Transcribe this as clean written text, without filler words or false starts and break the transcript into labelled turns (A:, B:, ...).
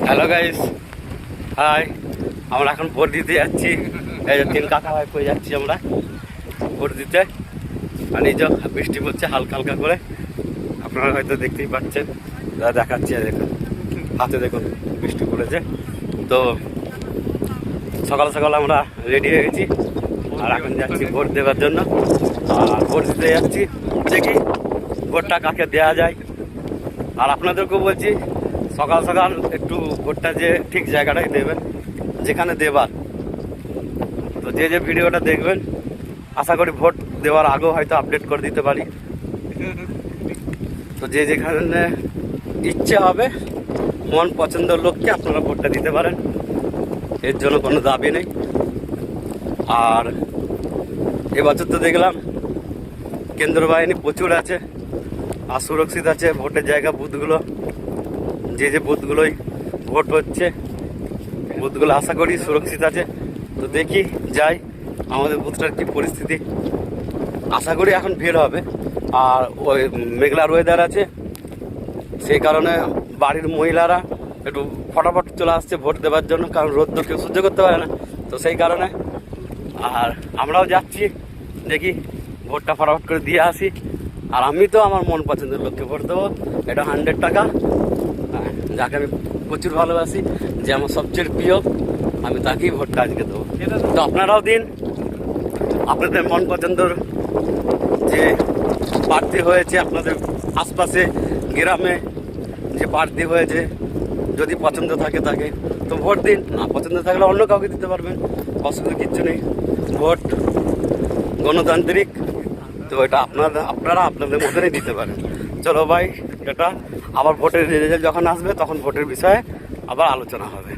A: Hello guys, high. আমরা এখন vote দিতে যাচ্ছি। এই যে 3 কাকা ভাই করে যাচ্ছি আমরা ভোট দিতে। আর এই যে বৃষ্টি পড়ছে হালকা হালকা করে, আপনারা হয়তো দেখতেই পাচ্ছেন। দেখাচ্ছি, দেখুন হাতে দেখুন বৃষ্টি পড়েছে। তো সকাল সকাল আমরা রেডি হয়ে গেছি আর এখন যাচ্ছি ভোট দেওয়ার জন্য। আর ভোট দিতে যাচ্ছি, দেখি ভোটটা কাকে দেওয়া যায়। আর আপনাদেরকেও বলছি সকাল সকাল একটু ভোটটা যে ঠিক জায়গাটাই দেবেন যেখানে দেবার। তো যে যে ভিডিওটা দেখবেন আশা করি ভোট দেওয়ার আগেও হয়তো আপডেট করে দিতে পারি। তো যে যেখানে ইচ্ছে হবে মন পছন্দের লোককে আপনারা ভোটটা দিতে পারেন, এর জন্য কোনো দাবি নেই। আর এবছর তো দেখলাম কেন্দ্র বাহিনী প্রচুর আছে আর সুরক্ষিত আছে ভোটের জায়গা বুথগুলো। যে যে বুথগুলোই ভোট হচ্ছে বুথগুলো আশা করি সুরক্ষিত আছে। তো দেখি যাই আমাদের বুথটার কি পরিস্থিতি। আশা করি এখন ভিড় হবে। আর ওই মেঘলার ওয়েদার আছে, সেই কারণে বাড়ির মহিলারা একটু ফটাফট চলে আসছে ভোট দেওয়ার জন্য, কারণ রোদ তো কেউ সহ্য করতে পারে না। তো সেই কারণে আর আমরাও যাচ্ছি, দেখি ভোটটা ফটাফট করে দিয়ে আসি। আর আমি তো আমার মন পছন্দের লোককে ভোট দেবো, এটা 100 টাকা। যাকে আমি প্রচুর ভালোবাসি, যে আমার সবচেয়ে প্রিয়, আমি তাকেই ভোটটা আজকে দেবো। তো আপনারাও দিন আপনাদের মন পছন্দের যে প্রার্থী হয়েছে আপনাদের আশপাশে গ্রামে, যে প্রার্থী হয়েছে যদি পছন্দ থাকে তাকে তো ভোট দিন। না পছন্দ থাকলে অন্য কাউকে দিতে পারবেন, অসুবিধা কিচ্ছু নেই। ভোট গণতান্ত্রিক, তো এটা আপনারা আপনাদের মতনই দিতে পারেন। চলো ভাই, এটা আবার ভোটের রেজাল্ট যখন আসবে তখন ভোটের বিষয়ে আবার আলোচনা হবে।